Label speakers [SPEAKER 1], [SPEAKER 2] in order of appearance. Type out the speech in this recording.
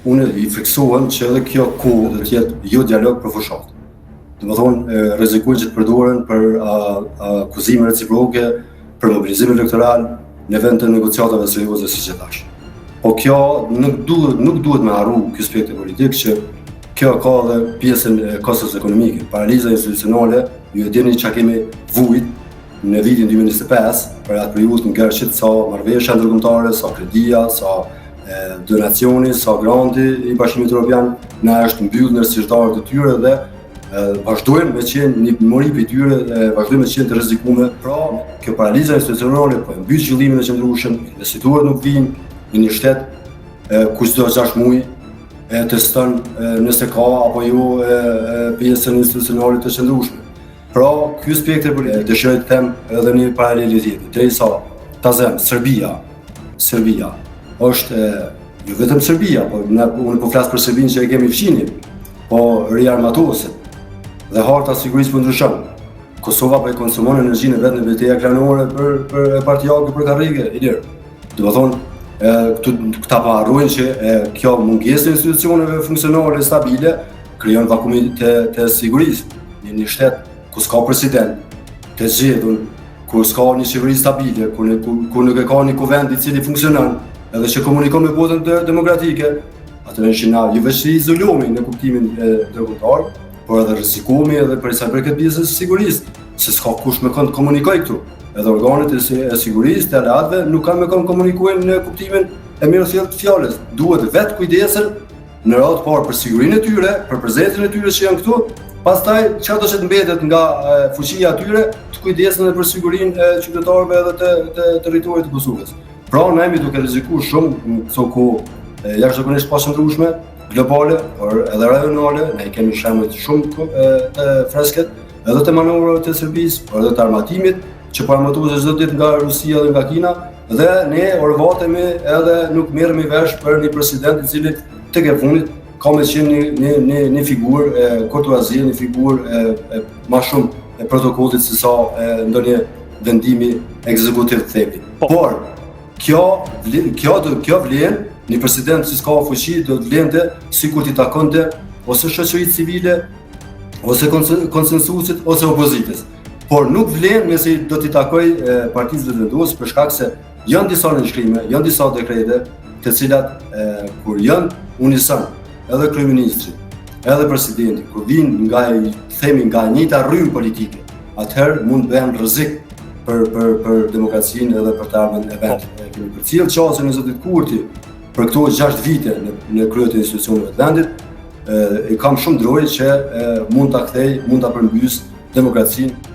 [SPEAKER 1] unë i fiksohem që edhe kjo kohë do të jetë jo dialog për fushat. Do të thonë rrezikojnë që të përdoren për akuzime reciproke, për mobilizim elektoral në vend të negociatave serioze siç e thash. Po kjo nuk duhet me harru ky aspekt politik që kjo ka edhe pjesën e kostos ekonomike. Paraliza institucionale, ju e dini çka kemi vujt në vitin 2025 për atë periudhë ngërshit sa marrëveshja ndërkombëtare, sa kredia, sa donacioni, sa granti i Bashkimit Evropian na është mbyllur në sirtarët e tyre dhe vazhdojnë me qenë një mori për tyre, vazhdojnë me qenë të rrezikuar. Pra, kjo paraliza institucionale po e mbyll qëllimin e qëndrueshëm, investitorët nuk vinë në një shtet ku çdo 6 muaj e teston nëse ka apo jo pjesën institucionale të qëndrueshme. Pra, ky aspekt dëshiroj të them edhe një paraleli tjetër. Derisa ta them Serbia është jo vetëm Serbia, po unë po flas për Serbinë që e kemi fshini, po riarmatoset dhe harta sigurisë po ndryshon. Kosova po e konsumon energjinë vetë në betejë klanore për partijake për karrige i lirë. Do të thonë këta pa harrojnë që kjo mungesë e institucioneve funksionale stabile krijon vakumin të sigurisë. Një shtet ku s'ka president, të zgjedhur, ku s'ka një qeveri stabile, ku nuk e ka një kuvend i cili funksionon, edhe që komunikon me botën demokratike, atëherë që na jo vetëm izolohemi në kuptimin ndërkombëtar, por edhe rrezikohemi edhe për sa i përket pjesës së sigurisë, se s'ka kush me kënd komunikoj këtu. Edhe organet e sigurisë të aleatëve nuk kanë me kënd komunikojnë në kuptimin e mirë thellë të fjalës. Duhet vetë kujdesen në radhë parë për sigurinë e tyre, për prezencën e tyre që janë këtu, pastaj çfarë do të mbetet nga fuqia e tyre, të kujdesen edhe për sigurinë e qytetarëve edhe të territorit të Kosovës. Pra, ne jemi duke rrezikuar shumë në këto kohë jashtëzakonisht paqëndrueshme, globale, por edhe rajonale, ne kemi shembuj shumë të freskët, edhe të manovrave të Serbisë, por edhe të armatimit që parametohet çdo ditë nga Rusia dhe nga Kina, dhe ne orvatemi edhe nuk merremi vesh për një president i cili tek e fundit ka me qenë një figurë kurtuazie, një figurë më shumë e protokollit se sa ndonjë vendimi ekzekutiv të thepit. Por kjo vlen, një president që s'ka fuqi do të vlente sikur t'i takonte ose shoqërisë civile, ose konsensusit, ose opozitës. Por nuk vlen nëse do t'i takoj partisë vendosuese për shkak se janë disa nënshkrime, janë disa dekrete, të cilat kur janë unison, edhe kryeministri, edhe presidenti, kur vinë nga njëjta rrymë politike, atëherë mund të bëhen rrezik për demokracinë edhe për të ardhmen e vet. Kemi përcjell çastin e zotit Kurti për këto 6 vite në krye të institucioneve të vendit, i kam shumë drojë që mund ta kthej, mund ta përmbys demokracinë